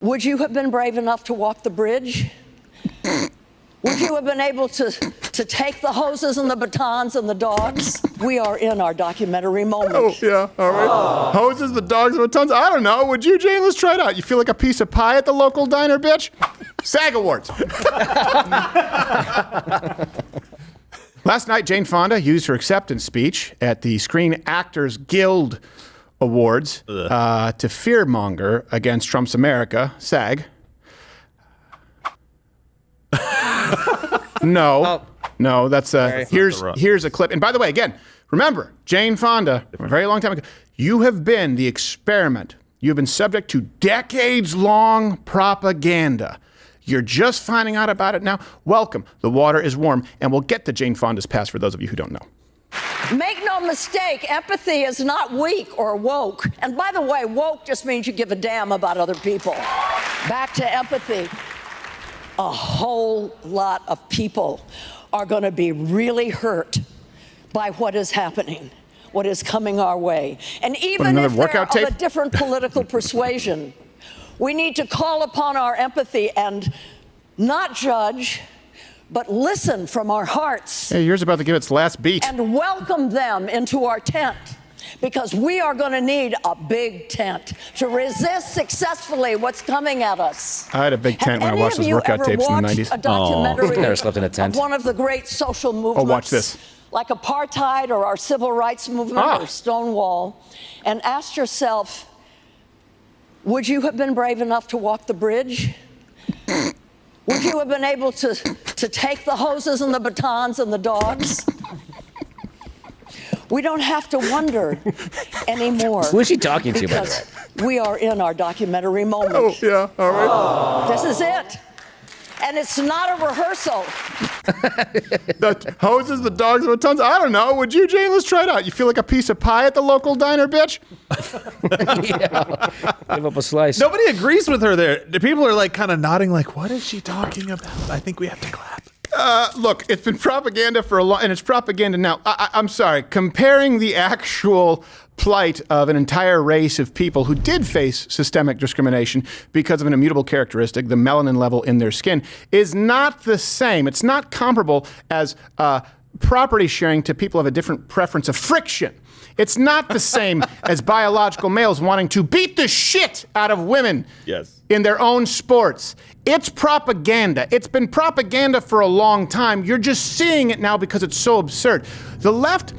Would you have been brave enough to walk the bridge? Would you have been able to take the hoses and the batons and the dogs? We are in our documentary moment. Oh, yeah, all right. Hoses, the dogs, and batons. I don't know. Would you, Jane? Let's try it out. You feel like a piece of pie at the local diner, bitch? SAG Awards. Last night, Jane Fonda used her acceptance speech at the Screen Actors Guild Awards to fearmonger against Trump's America, SAG. No, that's here's a clip. And by the way, again, remember, Jane Fonda, a very long time ago, you have been the experiment. You've been subject to decades-long propaganda. You're just finding out about it now. Welcome. The water is warm, and we'll get to Jane Fonda's past for those of you who don't know. Make no mistake, empathy is not weak or woke. And by the way, woke just means you give a damn about other people. Back to empathy. A whole lot of people are going to be really hurt by what is happening, what is coming our way. And even if they're of a different political persuasion, we need to call upon our empathy and not judge, but listen from our hearts. Hey, yours about to give its last beat. And welcome them into our tent, because we are going to need a big tent to resist successfully what's coming at us. I had a big tent when I watched those workout tapes in the 90s. A documentary never slept in a tent. Of one of the great social movements. Oh, watch this. Like apartheid or our civil rights movement or Stonewall, and asked yourself, would you have been brave enough to walk the bridge? Would you have been able to take the hoses and the batons and the dogs? We don't have to wonder anymore. Who is she talking to, by the way? Because we are in our documentary moment. Oh, yeah, all right. This is it. And it's not a rehearsal. The hoses, the dogs, and batons. I don't know. Would you, Jane? Let's try it out. You feel like a piece of pie at the local diner, bitch? Yeah. Give up a slice. Nobody agrees with her there. The people are like kind of nodding like, what is she talking about? I think we have to clap. Look, it's been propaganda for a long, and it's propaganda now. I'm sorry, comparing the actual plight of an entire race of people who did face systemic discrimination because of an immutable characteristic, the melanin level in their skin, is not the same. It's not comparable as property sharing to people of a different preference of friction. It's not the same as biological males wanting to beat the shit out of women in their own sports. It's propaganda. It's been propaganda for a long time. You're just seeing it now because it's so absurd. The left,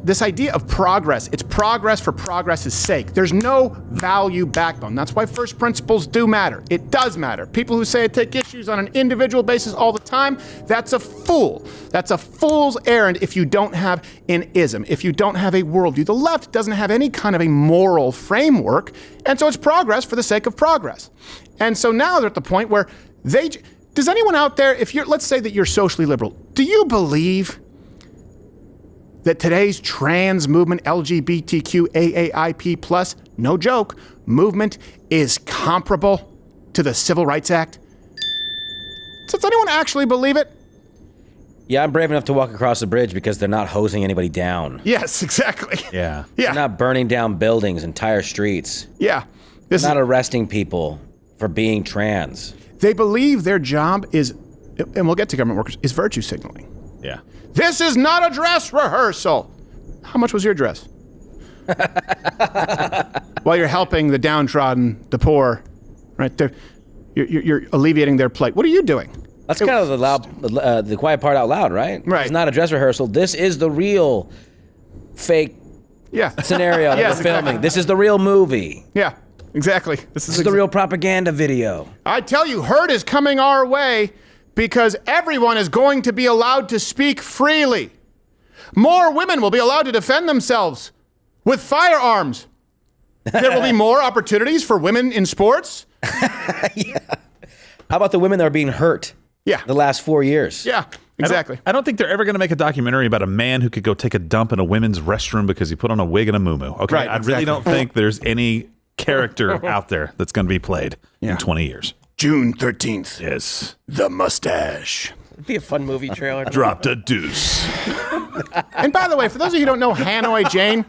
this idea of progress, it's progress for progress's sake. There's no value backbone. That's why first principles do matter. It does matter. People who say I take issues on an individual basis all the time, that's a fool. That's a fool's errand if you don't have an ism, if you don't have a worldview. The left doesn't have any kind of a moral framework, and so it's progress for the sake of progress. And so now they're at the point where does anyone out there, let's say that you're socially liberal, do you believe that today's trans movement, LGBTQ, AAIP plus, no joke, movement is comparable to the Civil Rights Act? Does anyone actually believe it? Yeah, I'm brave enough to walk across the bridge because they're not hosing anybody down. Yes, exactly. Yeah. They're not burning down buildings, entire streets. Yeah. They're not arresting people for being trans. They believe their job is, and we'll get to government workers, is virtue signaling. Yeah. This is not a dress rehearsal. How much was your dress? While you're helping the downtrodden, the poor, right there, you're alleviating their plight. What are you doing? That's kind of the quiet part out loud, right? Right. It's not a dress rehearsal. This is the real fake scenario that we're filming. Exactly. This is the real movie. Yeah, exactly. This is the real propaganda video. I tell you, hurt is coming our way because everyone is going to be allowed to speak freely. More women will be allowed to defend themselves with firearms. There will be more opportunities for women in sports. Yeah. How about the women that are being hurt? Yeah. The last 4 years. Yeah, exactly. I don't think they're ever going to make a documentary about a man who could go take a dump in a women's restroom because he put on a wig and a muumuu. Okay, right, I really don't think there's any character out there that's going to be played in 20 years. June 13th. Yes. The mustache. It'd be a fun movie trailer. Dropped a deuce. And by the way, for those of you who don't know Hanoi Jane,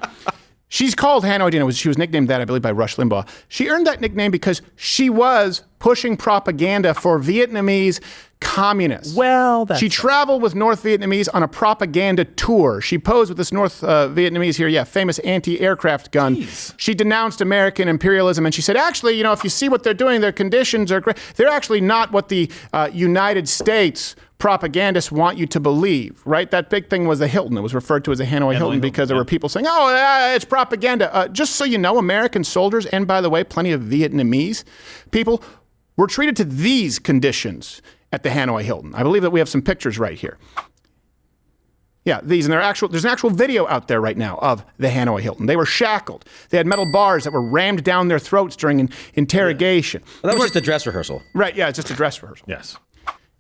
She's called Hanoi Jane. She was nicknamed that, I believe, by Rush Limbaugh. She earned that nickname because she was pushing propaganda for Vietnamese communists. Well, she traveled with North Vietnamese on a propaganda tour. She posed with this North Vietnamese here, famous anti-aircraft gun. Jeez. She denounced American imperialism, and she said, actually, you know, if you see what they're doing, their conditions are great. They're actually not what the United States propagandists want you to believe, right? That big thing was the Hilton. It was referred to as the Hanoi Hilton because there were people saying, oh, it's propaganda. Just so you know, American soldiers, and by the way, plenty of Vietnamese people, were treated to these conditions at the Hanoi Hilton. I believe that we have some pictures right here. Yeah, these, and there's an actual video out there right now of the Hanoi Hilton. They were shackled. They had metal bars that were rammed down their throats during an interrogation. Well, that was just a dress rehearsal. Right, yeah, it's just a dress rehearsal. Yes.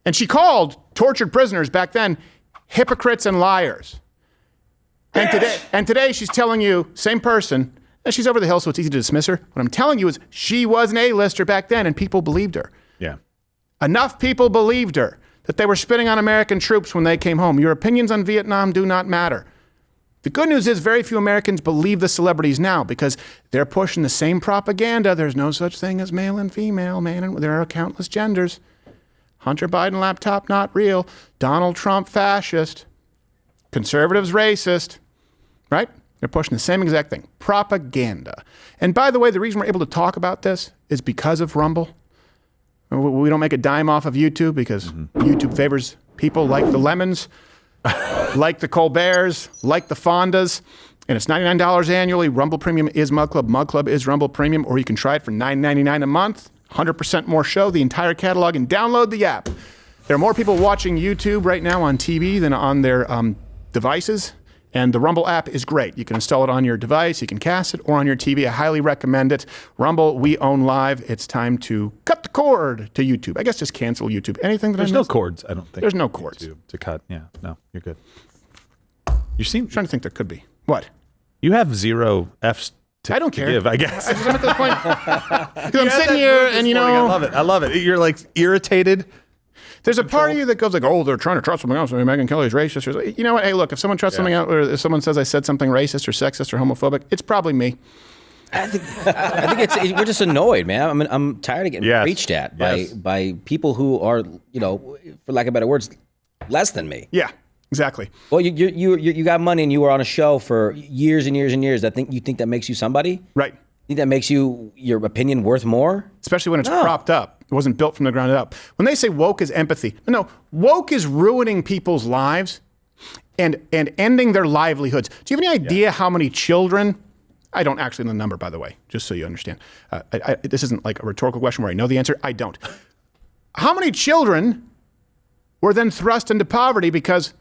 And she called tortured prisoners back then hypocrites and liars. And today she's telling you, same person, and she's over the hill, so it's easy to dismiss her. What I'm telling you is she was an A-lister back then, and people believed her. Yeah. Enough people believed her that they were spitting on American troops when they came home. Your opinions on Vietnam do not matter. The good news is very few Americans believe the celebrities now because they're pushing the same propaganda. There's no such thing as male and female, there are countless genders. Hunter Biden laptop, not real. Donald Trump, fascist. Conservatives, racist. Right? They're pushing the same exact thing. Propaganda. And by the way, the reason we're able to talk about this is because of Rumble. We don't make a dime off of YouTube because YouTube favors people like the Lemons, like the Colberts, like the Fondas. And it's $99 annually. Rumble Premium is Mug Club. Mug Club is Rumble Premium. Or you can try it for $9.99 a month. 100% more show, the entire catalog, and download the app. There are more people watching YouTube right now on TV than on their devices, and the Rumble app is great. You can install it on your device, you can cast it, or on your TV. I highly recommend it. Rumble, we own live. It's time to cut the cord to YouTube. I guess just cancel YouTube. Anything that There's no cords, I don't think. There's no cords. To cut, yeah. No, you're good. You seem... I'm trying to think there could be. What? You have 0 Fs I don't care. Give, I guess. I'm at this point. Because I'm sitting here and, you know. I love it. You're like irritated. There's a part of you that goes like, oh, they're trying to trust something else. Megyn Kelly's racist. Or, you know what? Hey, look, if someone trusts something else, or if someone says I said something racist or sexist or homophobic, it's probably me. I think we're just annoyed, man. I'm tired of getting preached at by people who are, you know, for lack of better words, less than me. Yeah. Exactly. Well, you got money and you were on a show for years and years and years. You think that makes you somebody? Right. You think that makes your opinion worth more? Especially when it's propped up. It wasn't built from the ground up. When they say woke is empathy, no, woke is ruining people's lives and ending their livelihoods. Do you have any idea how many children? I don't actually know the number, by the way, just so you understand. This isn't like a rhetorical question where I know the answer. I don't. How many children were then thrust into poverty because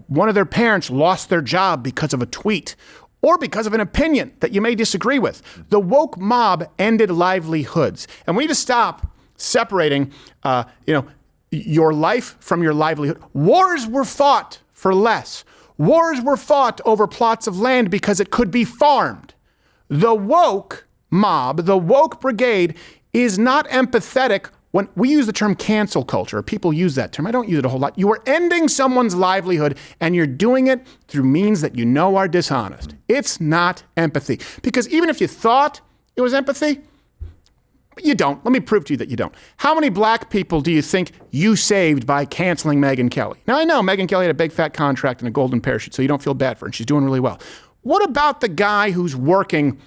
one of their parents lost their job because of a tweet or because of an opinion that you may disagree with? The woke mob ended livelihoods. And we need to stop separating, your life from your livelihood. Wars were fought for less. Wars were fought over plots of land because it could be farmed. The woke mob, the woke brigade, is not empathetic. When we use the term cancel culture, people use that term. I don't use it a whole lot. You are ending someone's livelihood and you're doing it through means that you know are dishonest. It's not empathy. Because even if you thought it was empathy, you don't. Let me prove to you that you don't. How many black people do you think you saved by canceling Megyn Kelly? Now, I know Megyn Kelly had a big fat contract and a golden parachute, so you don't feel bad for her, and she's doing really well. What about the guy who's working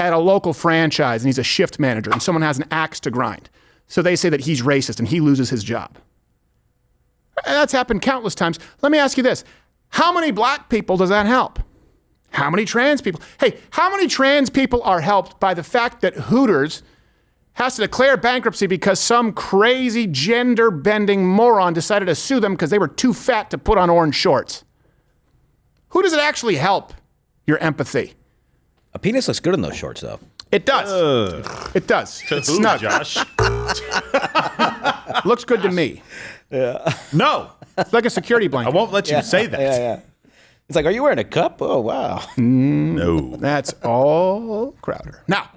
at a local franchise and he's a shift manager and someone has an axe to grind? So they say that he's racist and he loses his job. And that's happened countless times. Let me ask you this. How many black people does that help? How many trans people? Hey, how many trans people are helped by the fact that Hooters has to declare bankruptcy because some crazy gender-bending moron decided to sue them because they were too fat to put on orange shorts? Who does it actually help your empathy? A penis looks good in those shorts, though. It does. It does. It's snug. Josh? Looks good to me. Yeah. No. It's like a security blanket. I won't let you say that. Yeah. It's like, are you wearing a cup? Oh, wow. No. That's all Crowder. Now,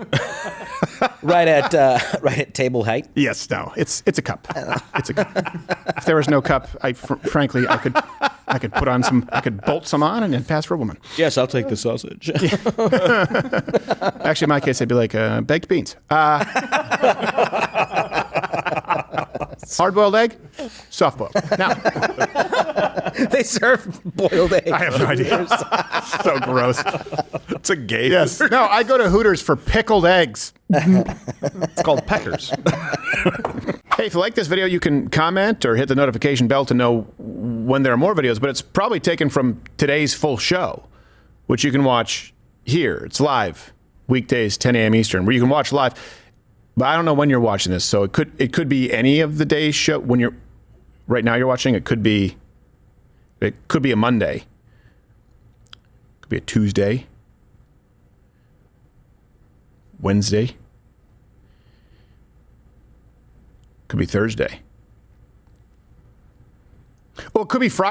right at table height. yes, no, it's a cup. It's a cup. If there was no cup, frankly, I could put on some, I could bolt some on and then pass for a woman. Yes, I'll take the sausage. Actually, in my case, I'd be like baked beans. Hard-boiled egg, soft-boiled. Now, They serve boiled eggs. I have no idea. So gross. It's a gay. Yes. No, I go to Hooters for pickled eggs. It's called peckers. Hey, if you like this video, you can comment or hit the notification bell to know when there are more videos, but it's probably taken from today's full show, which you can watch here. It's live, weekdays, 10 a.m. Eastern, where you can watch live. But I don't know when you're watching this, so it could be any of the day's show. When you're right now you're watching, it could be a Monday. It could be a Tuesday, Wednesday. Could be Thursday. Well, it could be Friday.